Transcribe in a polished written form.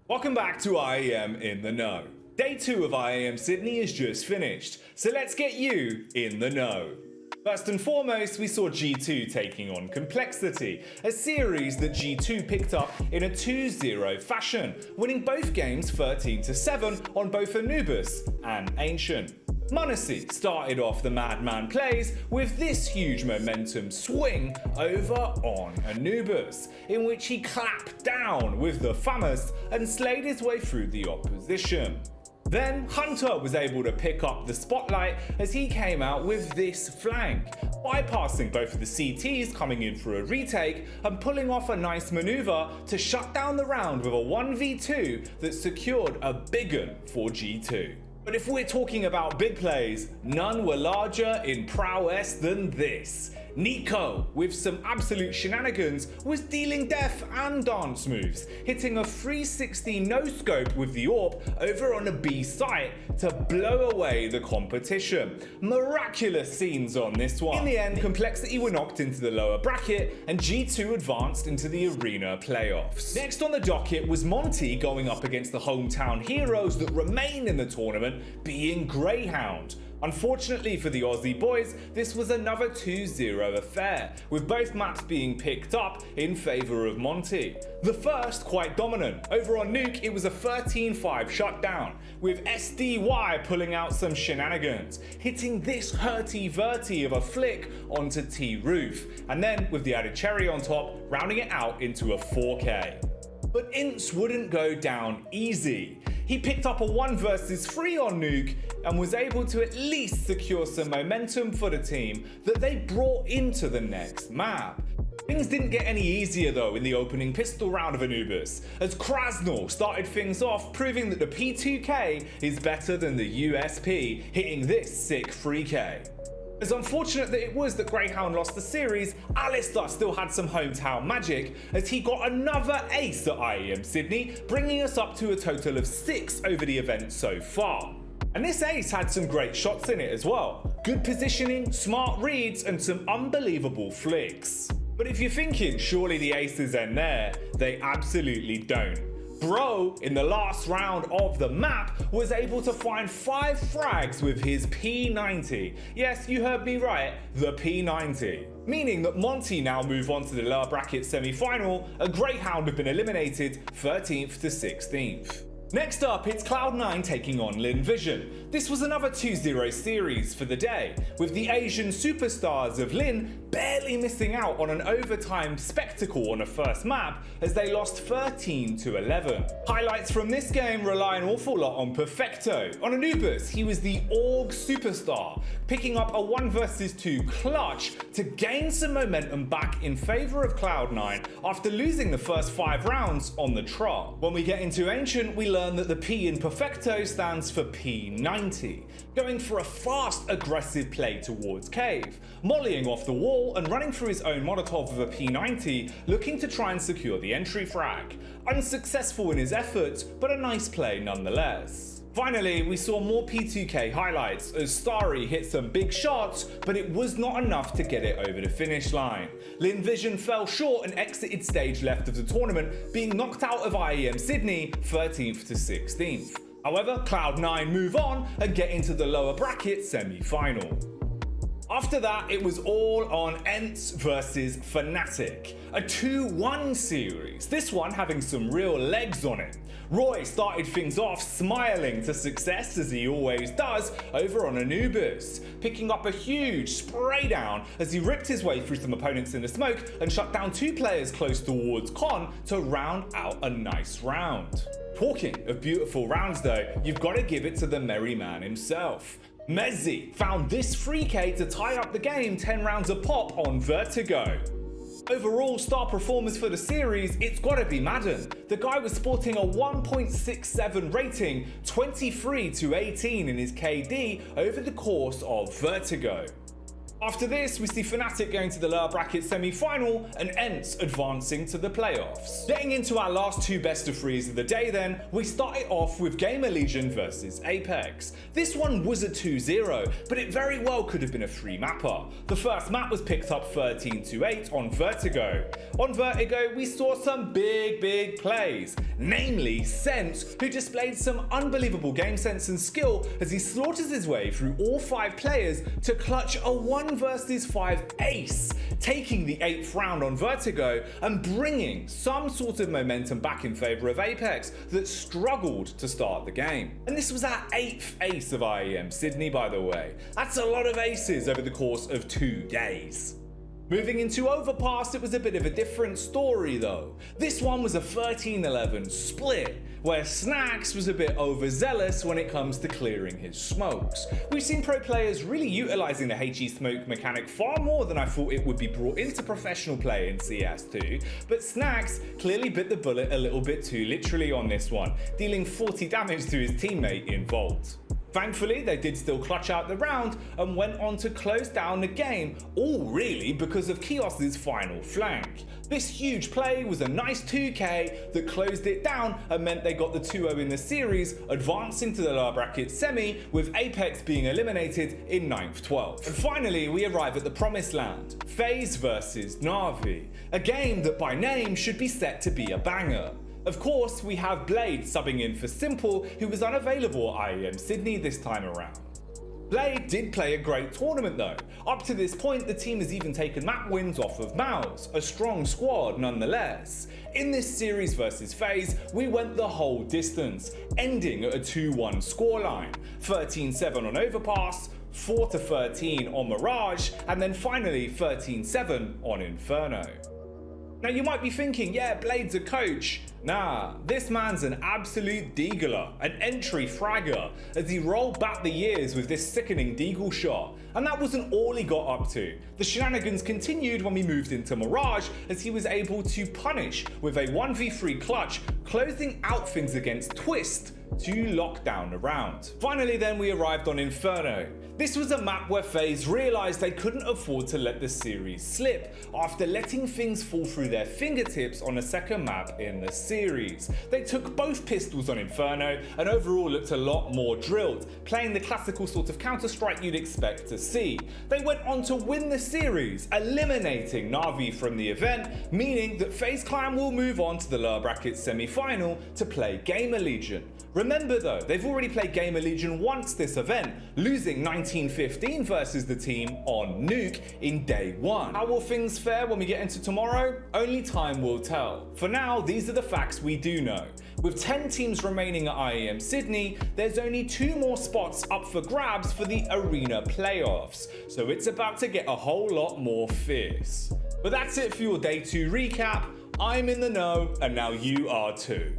Welcome back to IAM in the Know. Day 2 of IAM Sydney is just finished, so let's get you in the know. First and foremost, we saw G2 taking on Complexity, a series that G2 picked up in a 2-0 fashion, winning both games 13-7 on both Anubis and Ancient. MONTE started off the Madman plays with this huge momentum swing over on Anubis, in which he clapped down with the famous and slayed his way through the opposition. Then Hunter was able to pick up the spotlight as he came out with this flank, bypassing both of the CTs coming in for a retake and pulling off a nice maneuver to shut down the round with a 1v2 that secured a big one for G2. But if we're talking about big plays, none were larger in prowess than this. Nico, with some absolute shenanigans, was dealing death and dance moves, hitting a 360 no-scope with the AWP over on a B site to blow away the competition. Miraculous scenes on this one. In the end, Complexity were knocked into the lower bracket and G2 advanced into the arena playoffs. Next on the docket was MONTE going up against the hometown heroes that remain in the tournament, being GRAYHOUND. Unfortunately for the Aussie boys, this was another 2-0 affair, with both maps being picked up in favour of MONTE. The first quite dominant. Over on Nuke, it was a 13-5 shutdown, with SDY pulling out some shenanigans, hitting this hurty-verty of a flick onto T-Roof, and then with the added cherry on top, rounding it out into a 4K. But ENCE wouldn't go down easy. He picked up a 1 versus 3 on Nuke and was able to at least secure some momentum for the team that they brought into the next map. Things didn't get any easier though in the opening pistol round of Anubis, as Krasnal started things off, proving that the P2K is better than the USP, hitting this sick 3K. As unfortunate that it was that GRAYHOUND lost the series, Alistair still had some hometown magic as he got another ace at IAM Sydney, bringing us up to a total of 6 over the event so far. And this ace had some great shots in it as well. Good positioning, smart reads and some unbelievable flicks. But if you're thinking surely the aces end there, they absolutely don't. Bro, in the last round of the map, was able to find 5 frags with his P90. Yes, you heard me right, the P90. Meaning that MONTE now move on to the lower bracket semi-final, and GRAYHOUND have been eliminated 13th to 16th. Next up, it's Cloud9 taking on LYNN Vision. This was another 2-0 series for the day, with the Asian superstars of LYNN barely missing out on an overtime spectacle on a first map as they lost 13-11. Highlights from this game rely an awful lot on Perfecto. On Anubis, he was the Org superstar, picking up a 1 versus 2 clutch to gain some momentum back in favour of Cloud9 after losing the first 5 rounds on the trot. When we get into Ancient, we learn that the P in Perfecto stands for P90, going for a fast, aggressive play towards Cave, mollying off the wall and running through his own Molotov with a P90, looking to try and secure the entry frag. Unsuccessful in his efforts, but a nice play nonetheless. Finally, we saw more P2K highlights as Starry hit some big shots, but it was not enough to get it over the finish line. LYNN Vision fell short and exited stage left of the tournament, being knocked out of IAM Sydney 13th to 16th. However, Cloud9 move on and get into the lower bracket semi-final. After that, it was all on ENCE versus FNATIC, a 2-1 series, this one having some real legs on it. Roy started things off smiling to success as he always does over on Anubis, picking up a huge spray down as he ripped his way through some opponents in the smoke and shut down 2 players close towards Con to round out a nice round. Talking of beautiful rounds though, you've got to give it to the merry man himself. Mezzi found this 3K to tie up the game 10 rounds a pop on Vertigo. Overall star performers for the series, it's gotta be Madden. The guy was sporting a 1.67 rating, 23-18 in his KD over the course of Vertigo. After this, we see FNATIC going to the lower bracket semi-final and ENCE advancing to the playoffs. Getting into our last two best of threes of the day then, we started off with GRAYHOUND versus APEKS. This one was a 2-0, but it very well could have been a 3-mapper. The first map was picked up 13-8 on Vertigo. On Vertigo, we saw some big plays, namely Sense, who displayed some unbelievable game sense and skill as he slaughters his way through all 5 players to clutch a 1 versus 5 ace, taking the 8th round on Vertigo and bringing some sort of momentum back in favour of APEKS that struggled to start the game. And this was our 8th ace of IEM Sydney, by the way. That's a lot of aces over the course of 2 days. Moving into Overpass, it was a bit of a different story though. This one was a 13-11 split, where Snacks was a bit overzealous when it comes to clearing his smokes. We've seen pro players really utilising the HE smoke mechanic far more than I thought it would be brought into professional play in CS2, but Snacks clearly bit the bullet a little bit too literally on this one, dealing 40 damage to his teammate in Vault. Thankfully, they did still clutch out the round and went on to close down the game, all really because of Kios's final flank. This huge play was a nice 2k that closed it down and meant they got the 2-0 in the series, advancing to the lower bracket semi, with APEKS being eliminated in 9th-12th. And finally, we arrive at the promised land, FAZE versus NAVI, a game that by name should be set to be a banger. Of course, we have Blade subbing in for Simple, who was unavailable at IEM Sydney this time around. Blade did play a great tournament though. Up to this point, the team has even taken map wins off of Mouse, a strong squad nonetheless. In this series versus FaZe, we went the whole distance, ending at a 2-1 scoreline, 13-7 on Overpass, 4-13 on Mirage, and then finally 13-7 on Inferno. Now you might be thinking, yeah, Blade's a coach. Nah, this man's an absolute deagler, an entry fragger, as he rolled back the years with this sickening deagle shot. And that wasn't all he got up to. The shenanigans continued when we moved into Mirage, as he was able to punish with a 1v3 clutch, closing out things against Twist to lock down the round. Finally then, we arrived on Inferno. This was a map where FaZe realised they couldn't afford to let the series slip after letting things fall through their fingertips on a second map in the series. They took both pistols on Inferno and overall looked a lot more drilled, playing the classical sort of Counter-Strike you'd expect to see. They went on to win the series, eliminating NAVI from the event, meaning that FaZe Clan will move on to the lower bracket semi-final to play Gamer Legion. Remember though, they've already played Gamer Legion once this event, losing 19-15 versus the team on Nuke in day 1. How will things fare when we get into tomorrow? Only time will tell. For now, these are the facts we do know. With 10 teams remaining at IEM Sydney, there's only 2 more spots up for grabs for the arena playoffs, so it's about to get a whole lot more fierce. But that's it for your day 2 recap. I'm in the know, and now you are too.